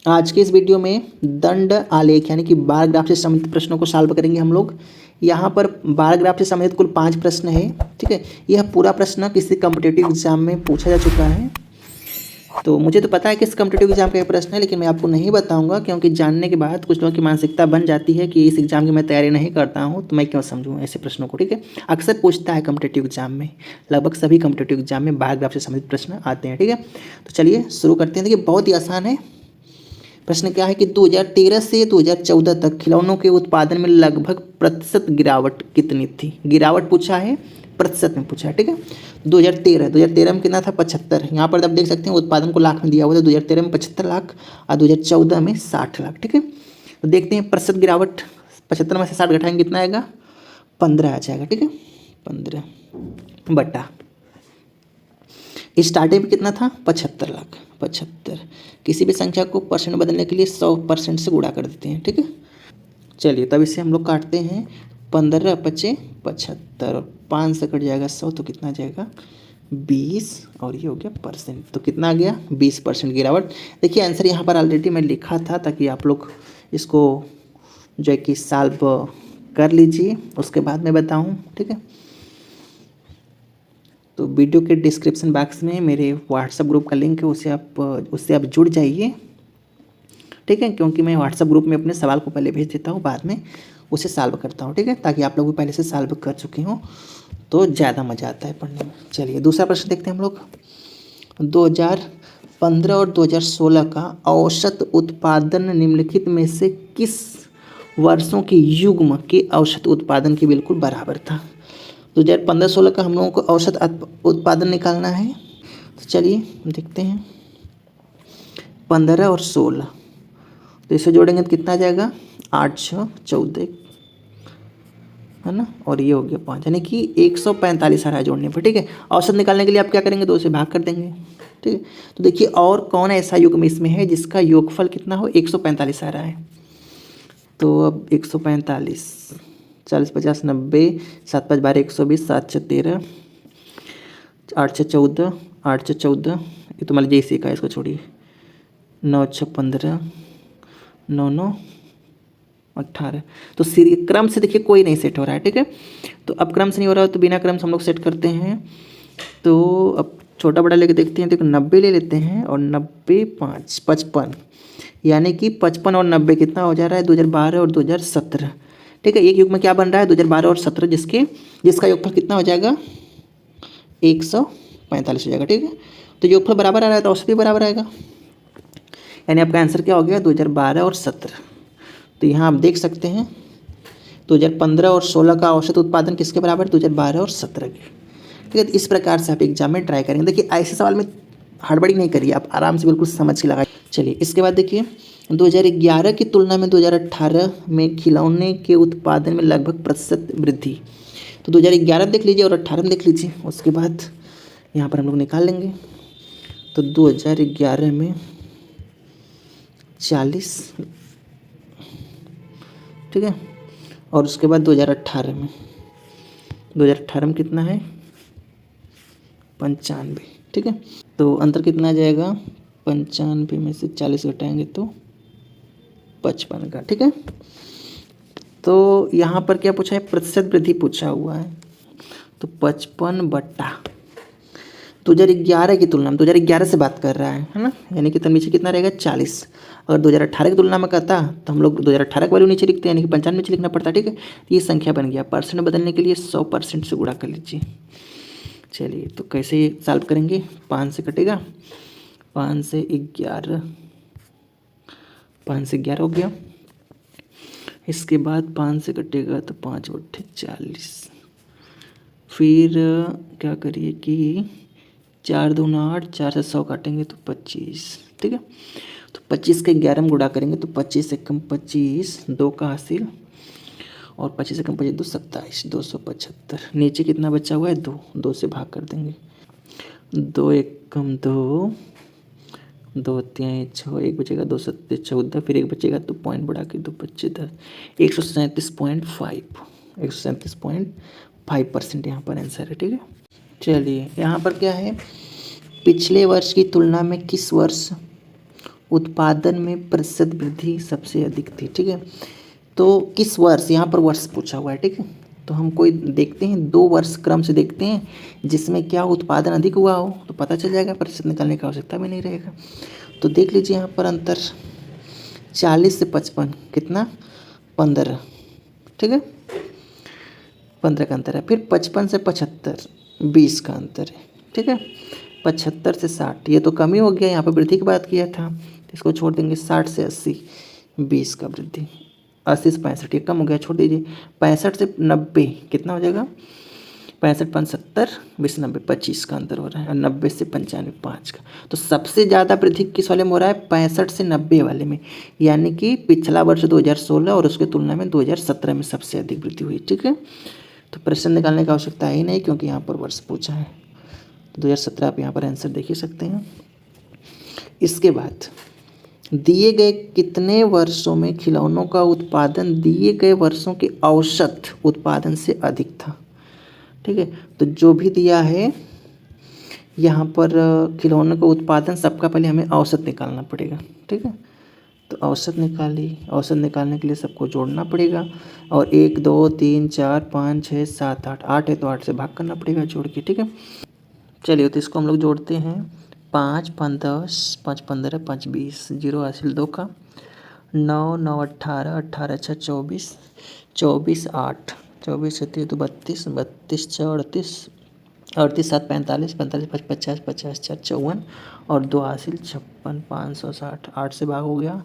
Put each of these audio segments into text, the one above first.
आज के इस वीडियो में दंड आलेख यानी कि बार ग्राफ से संबंधित प्रश्नों को सॉल्व करेंगे हम लोग। यहाँ पर बार ग्राफ से संबंधित कुल 5 प्रश्न है। ठीक है, यह पूरा प्रश्न किसी कॉम्पिटिटिव एग्जाम में पूछा जा चुका है। तो मुझे तो पता है कि इस कॉम्पिटिटिव एग्जाम का ये प्रश्न है, लेकिन मैं आपको नहीं बताऊंगा क्योंकि जानने के बाद कुछ लोगों की मानसिकता बन जाती है कि इस एग्जाम की मैं तैयारी नहीं करता हूँ तो मैं क्यों समझूँ ऐसे प्रश्नों को। ठीक है, अक्सर पूछता है कॉम्पिटिटिव एग्जाम में, लगभग सभी कॉम्पिटिटिव एग्जाम में बार ग्राफ से संबंधित प्रश्न आते हैं। ठीक है, तो चलिए शुरू करते हैं। देखिए बहुत ही आसान है। प्रश्न क्या है कि 2013 से 2014 तक खिलौनों के उत्पादन में लगभग प्रतिशत गिरावट कितनी थी। गिरावट पूछा है, प्रतिशत में पूछा है। ठीक है, 2013 में कितना था, 75। यहाँ पर आप देख सकते हैं उत्पादन को लाख में दिया हुआ था। 2013 में 75 लाख और 2014 में 60 लाख। ठीक है, तो देखते हैं प्रतिशत गिरावट। 75 में से 60 घटाएंगे कितना आएगा, 15 आ जाएगा। ठीक है, 15 बटा स्टार्टिंग में कितना था, 75 लाख। 75 किसी भी संख्या को परसेंट में बदलने के लिए 100% से गुणा कर देते हैं। ठीक है, चलिए तब इसे हम लोग काटते हैं। 15 पचे 75 और 5 से कट जाएगा 100 तो कितना आ जाएगा 20 और ये हो गया परसेंट। तो कितना आ गया 20% गिरावट। देखिए आंसर यहाँ पर ऑलरेडी मैं लिखा था ताकि आप लोग इसको जो है कि सॉल्व कर लीजिए, उसके बाद मैं बताऊँ। ठीक है, तो वीडियो के डिस्क्रिप्शन बॉक्स में मेरे व्हाट्सएप ग्रुप का लिंक है, उससे आप जुड़ जाइए। ठीक है, क्योंकि मैं व्हाट्सएप ग्रुप में अपने सवाल को पहले भेज देता हूँ, बाद में उसे सॉल्व करता हूँ। ठीक है, ताकि आप लोग भी पहले से सॉल्व कर चुके हों तो ज़्यादा मज़ा आता है पढ़ने में। चलिए दूसरा प्रश्न देखते हैं हम लोग। 2015 और 2016 का औसत उत्पादन निम्नलिखित में से किस वर्षों के युग्म के औसत उत्पादन के बिल्कुल बराबर था। 2015-16 का हम लोगों को औसत उत्पादन निकालना है। तो चलिए देखते हैं। 15 और 16 तो इसे जोड़ेंगे तो कितना आ जाएगा, 8 6 14 है ना, और ये हो गया 5, यानी कि 145 आ रहा है जोड़ने पर। ठीक है, औसत निकालने के लिए आप क्या करेंगे, 2 से भाग कर देंगे। ठीक है, तो देखिए और कौन ऐसा युग्म इसमें है जिसका योगफल कितना हो, 145 आ रहा है। तो अब 145, 40 50 90, 7 5 12 120, 7 6 13, 8 6 14, 8 6 14, ये तो मान लीजिए इसी का, इसको छोड़िए। 9 6 15, 9 9 18। तो सीरी क्रम से देखिए कोई नहीं सेट हो रहा है। ठीक है, तो अब क्रम से नहीं हो रहा है तो बिना क्रम से हम लोग सेट करते हैं। तो अब छोटा बड़ा लेके देखते हैं। देखो 90 ले लेते हैं और 90 5 55, यानी कि 55 और 90 कितना हो जा रहा है, 2012 और 2017। ठीक है, एक युग में क्या बन रहा है, 2012 और 17, जिसका योगफल कितना हो जाएगा 145 हो जाएगा। ठीक है, तो योगफल बराबर आ रहा है तो औसत भी बराबर आएगा, यानी आपका आंसर क्या हो गया 2012 और 17। तो यहाँ आप देख सकते हैं 2015 और 16 का औसत उत्पादन किसके बराबर है, 2012 और 17 के। ठीक है, तो इस प्रकार से आप एग्जाम में ट्राई करेंगे। देखिए ऐसे सवाल में हड़बड़ी नहीं करिए, आप आराम से बिल्कुल समझ के लगाइए। चलिए इसके बाद देखिए 2011 की तुलना में 2018 में खिलौने के उत्पादन में लगभग प्रतिशत वृद्धि। तो 2011 देख लीजिए और 18 में देख लीजिए, उसके बाद यहाँ पर हम लोग निकाल लेंगे। तो 2011 में 40, ठीक है, और उसके बाद 2018 में कितना है 95। ठीक है, तो अंतर कितना आ जाएगा, 95 में से 40 घटाएंगे तो 55 का। ठीक है, तो यहाँ पर क्या पूछा है, प्रतिशत वृद्धि पूछा हुआ है। तो 55 बटा 2011 की तुलना में, 2011 से बात कर रहा है ना, यानी कि तब नीचे कितना रहेगा 40। अगर 2018 की तुलना में कहता तो हम लोग 2018 का वैल्यू नीचे लिखते हैं, यानी कि 95 नीचे लिखना पड़ता है। ठीक है, तो ये संख्या बन गया। परसेंट बदलने के लिए 100% से गुणा कर लीजिए। चलिए तो कैसे सॉल्व करेंगे, 5 से कटेगा, 5 से 11, 5 से 11 हो गया। इसके बाद 5 से कटेगा तो 5 बटे 40। फिर क्या करिए कि 4 दूना 8, 4 से 100 काटेंगे तो 25। ठीक है, तो 25 के 11 में गुणा करेंगे तो 25 से कम 25, 2 का हासिल, और 25 से कम 25 2 27, 275। नीचे कितना बचा हुआ है 2, 2 से भाग कर देंगे। 2 एक कम 2, 2 3 6, एक बचेगा 2 7 14, फिर एक बचेगा तो पॉइंट बढ़ा के 2 5 10, 137.5, 137.5% यहाँ पर आंसर है। ठीक है, चलिए यहाँ पर क्या है, पिछले वर्ष की तुलना में किस वर्ष उत्पादन में प्रतिशत वृद्धि सबसे अधिक थी। ठीक है, तो किस वर्ष, यहाँ पर वर्ष पूछा हुआ है। ठीक है, तो हम कोई देखते हैं 2 वर्ष क्रम से देखते हैं जिसमें क्या उत्पादन अधिक हुआ हो तो पता चल जाएगा, प्रतिशत निकालने की आवश्यकता भी नहीं रहेगा। तो देख लीजिए यहाँ पर अंतर 40 से 55 कितना 15। ठीक है, 15 का अंतर है। फिर 55 से 75 20 का अंतर है। ठीक है, 75 से 60 ये तो कम ही हो गया, यहाँ पर वृद्धि की बात किया था, इसको छोड़ देंगे। 60 से 80 20 का वृद्धि। 80 से 65 ये कम हो गया, छोड़ दीजिए। 65 से 90 कितना हो जाएगा, 65 5 70 20 90 25 का अंतर हो रहा है। और 90 से 95 5 का। तो सबसे ज़्यादा वृद्धि किस वाले में हो रहा है, 65 से 90 वाले में, यानी कि पिछला वर्ष 2016 और उसकी तुलना में 2017 में सबसे अधिक वृद्धि हुई। ठीक है, तो प्रश्न निकालने की आवश्यकता है ही नहीं क्योंकि यहाँ पर वर्ष पूछा है। तो 2017 आप यहाँ पर आंसर देख ही सकते हैं। इसके बाद दिए गए कितने वर्षों में खिलौनों का उत्पादन दिए गए वर्षों के औसत उत्पादन से अधिक था। ठीक है, तो जो भी दिया है यहाँ पर खिलौनों का उत्पादन सबका पहले हमें औसत निकालना पड़ेगा। ठीक है, तो औसत निकाली, औसत निकालने के लिए सबको जोड़ना पड़ेगा और 1 2 3 4 5 6 7 8 8 है तो 8 से भाग करना पड़ेगा जोड़ के। ठीक है, चलिए तो इसको हम लोग जोड़ते हैं। 5 5 10 5 15 5 20 0 हासिल 2 का, 9 9 18 18 6 24 24 8 24 7 2 32 32 6 38 38 7 45 45 5 50 50 4 54 और 2 हासिल 56 560। 8 से भाग हो गया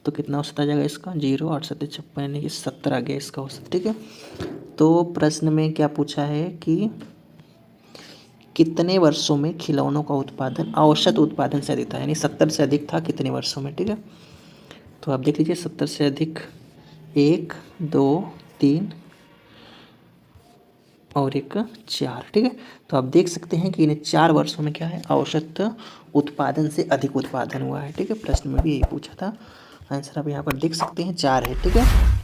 तो कितना औसत आ जाएगा इसका, 0 8 7 56 यानी कि 70 आ गया इसका औसत। ठीक है, तो प्रश्न में क्या पूछा है कि कितने वर्षों में खिलौनों का उत्पादन औसत उत्पादन से अधिक था, यानी 70 से अधिक था कितने वर्षों में। ठीक है, तो आप देख लीजिए 70 से अधिक 1 2 3 और 1 4। ठीक है, तो आप देख सकते हैं कि इन 4 वर्षों में क्या है, औसत उत्पादन से अधिक उत्पादन हुआ है। ठीक है, प्रश्न में भी यही पूछा था, आंसर आप यहाँ पर देख सकते हैं 4 है। ठीक है।